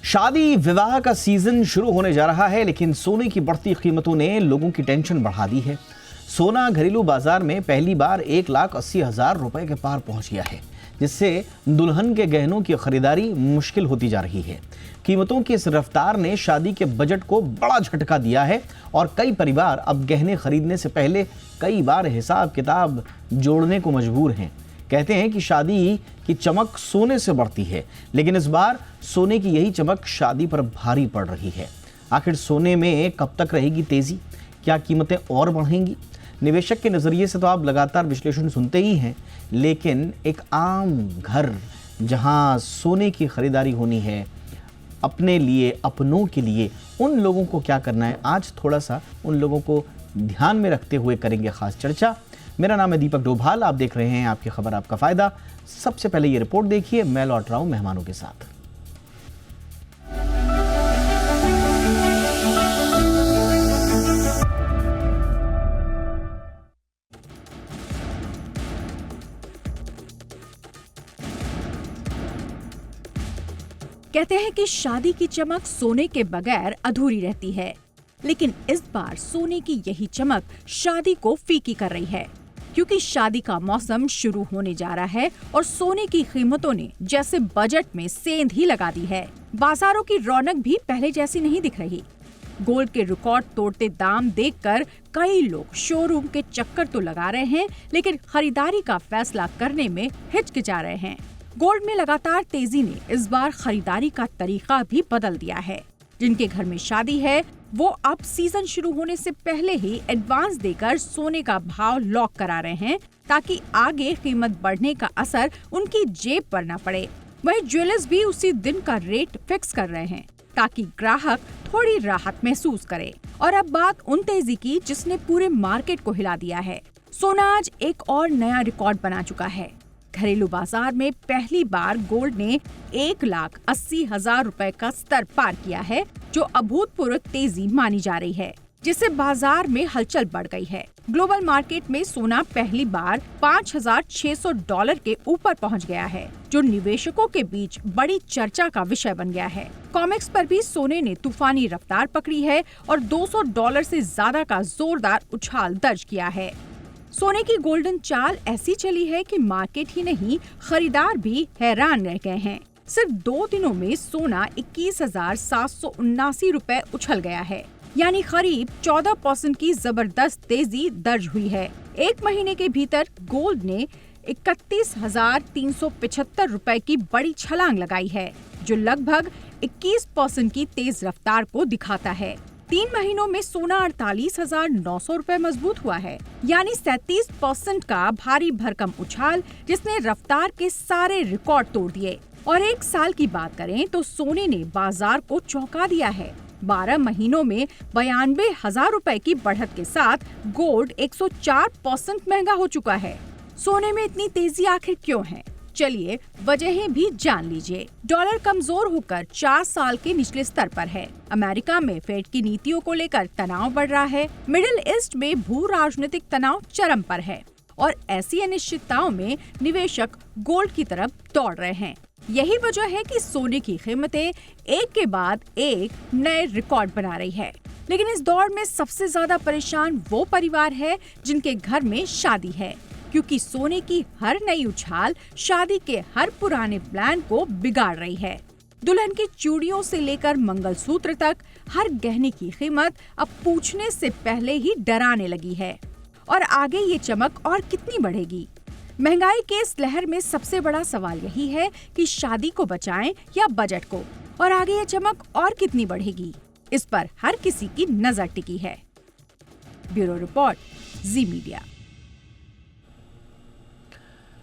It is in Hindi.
शादी विवाह का सीजन शुरू होने जा रहा है, लेकिन सोने की बढ़ती कीमतों ने लोगों की टेंशन बढ़ा दी है। सोना घरेलू बाजार में पहली बार 1,80,000 रुपए के पार पहुंच गया है, जिससे दुल्हन के गहनों की खरीदारी मुश्किल होती जा रही है। कीमतों की इस रफ्तार ने शादी के बजट को बड़ा झटका दिया है और कई परिवार अब गहने खरीदने से पहले कई बार हिसाब किताब जोड़ने को मजबूर हैं। कहते हैं कि शादी की चमक सोने से बढ़ती है, लेकिन इस बार सोने की यही चमक शादी पर भारी पड़ रही है। आखिर सोने में कब तक रहेगी तेजी? क्या कीमतें और बढ़ेंगी? निवेशक के नजरिए से तो आप लगातार विश्लेषण सुनते ही हैं, लेकिन एक आम घर जहां सोने की खरीदारी होनी है, अपने लिए, अपनों के लिए, उन लोगों को क्या करना है, आज थोड़ा सा उन लोगों को ध्यान में रखते हुए करेंगे खास चर्चा। मेरा नाम है दीपक डोभाल, आप देख रहे हैं आपकी खबर आपका फायदा। सबसे पहले ये रिपोर्ट देखिए, मैं लौट रहा हूं मेहमानों के साथ। कहते हैं कि शादी की चमक सोने के बगैर अधूरी रहती है, लेकिन इस बार सोने की यही चमक शादी को फीकी कर रही है, क्योंकि शादी का मौसम शुरू होने जा रहा है और सोने की कीमतों ने जैसे बजट में सेंध ही लगा दी है। बाजारों की रौनक भी पहले जैसी नहीं दिख रही। गोल्ड के रिकॉर्ड तोड़ते दाम देखकर कई लोग शोरूम के चक्कर तो लगा रहे हैं, लेकिन खरीदारी का फैसला करने में हिचकिचा रहे हैं। गोल्ड में लगातार तेजी ने इस बार खरीदारी का तरीका भी बदल दिया है। जिनके घर में शादी है वो अब सीजन शुरू होने से पहले ही एडवांस देकर सोने का भाव लॉक करा रहे हैं, ताकि आगे कीमत बढ़ने का असर उनकी जेब पर न पड़े। वहीं ज्वेलर्स भी उसी दिन का रेट फिक्स कर रहे हैं, ताकि ग्राहक थोड़ी राहत महसूस करे। और अब बात उन तेजी की जिसने पूरे मार्केट को हिला दिया है। सोना आज एक और नया रिकॉर्ड बना चुका है। घरेलू बाजार में पहली बार गोल्ड ने 1,80,000 रुपए का स्तर पार किया है, जो अभूतपूर्व तेजी मानी जा रही है, जिससे बाजार में हलचल बढ़ गई है। ग्लोबल मार्केट में सोना पहली बार $5,600 के ऊपर पहुंच गया है, जो निवेशकों के बीच बड़ी चर्चा का विषय बन गया है। कॉमेक्स पर भी सोने ने तूफानी रफ्तार पकड़ी है और $200 से ज्यादा का जोरदार उछाल दर्ज किया है। सोने की गोल्डन चाल ऐसी चली है कि मार्केट ही नहीं, खरीदार भी हैरान रह गए हैं। सिर्फ 2 दिनों में सोना 21,779 रुपए उछल गया है, यानी करीब 14% की जबरदस्त तेजी दर्ज हुई है। एक महीने के भीतर गोल्ड ने 31,375 रुपए की बड़ी छलांग लगाई है, जो लगभग 21% की तेज रफ्तार को दिखाता है। 3 महीनों में सोना 48,900 रुपए मजबूत हुआ है, यानी 37% का भारी भरकम उछाल, जिसने रफ्तार के सारे रिकॉर्ड तोड़ दिए। और एक साल की बात करें तो सोने ने बाजार को चौंका दिया है। 12 महीनों में 92,000 रुपए की बढ़त के साथ गोल्ड 104% महंगा हो चुका है। सोने में इतनी तेजी आखिर क्यों है? चलिए वजहें भी जान लीजिए। डॉलर कमजोर होकर 4 साल के निचले स्तर पर है। अमेरिका में फेड की नीतियों को लेकर तनाव बढ़ रहा है। मिडिल ईस्ट में भू राजनीतिक तनाव चरम पर है और ऐसी अनिश्चितताओं में निवेशक गोल्ड की तरफ दौड़ रहे हैं। यही वजह है कि सोने की कीमतें एक के बाद एक नए रिकॉर्ड बना रही है। लेकिन इस दौर में सबसे ज्यादा परेशान वो परिवार है जिनके घर में शादी है, क्योंकि सोने की हर नई उछाल शादी के हर पुराने प्लान को बिगाड़ रही है। दुल्हन की चूड़ियों से लेकर मंगलसूत्र तक हर गहने की कीमत अब पूछने से पहले ही डराने लगी है। और आगे ये चमक और कितनी बढ़ेगी? महंगाई के इस लहर में सबसे बड़ा सवाल यही है कि शादी को बचाएं या बजट को, और आगे ये चमक और कितनी बढ़ेगी, इस पर हर किसी की नजर टिकी है। ब्यूरो रिपोर्ट, जी मीडिया।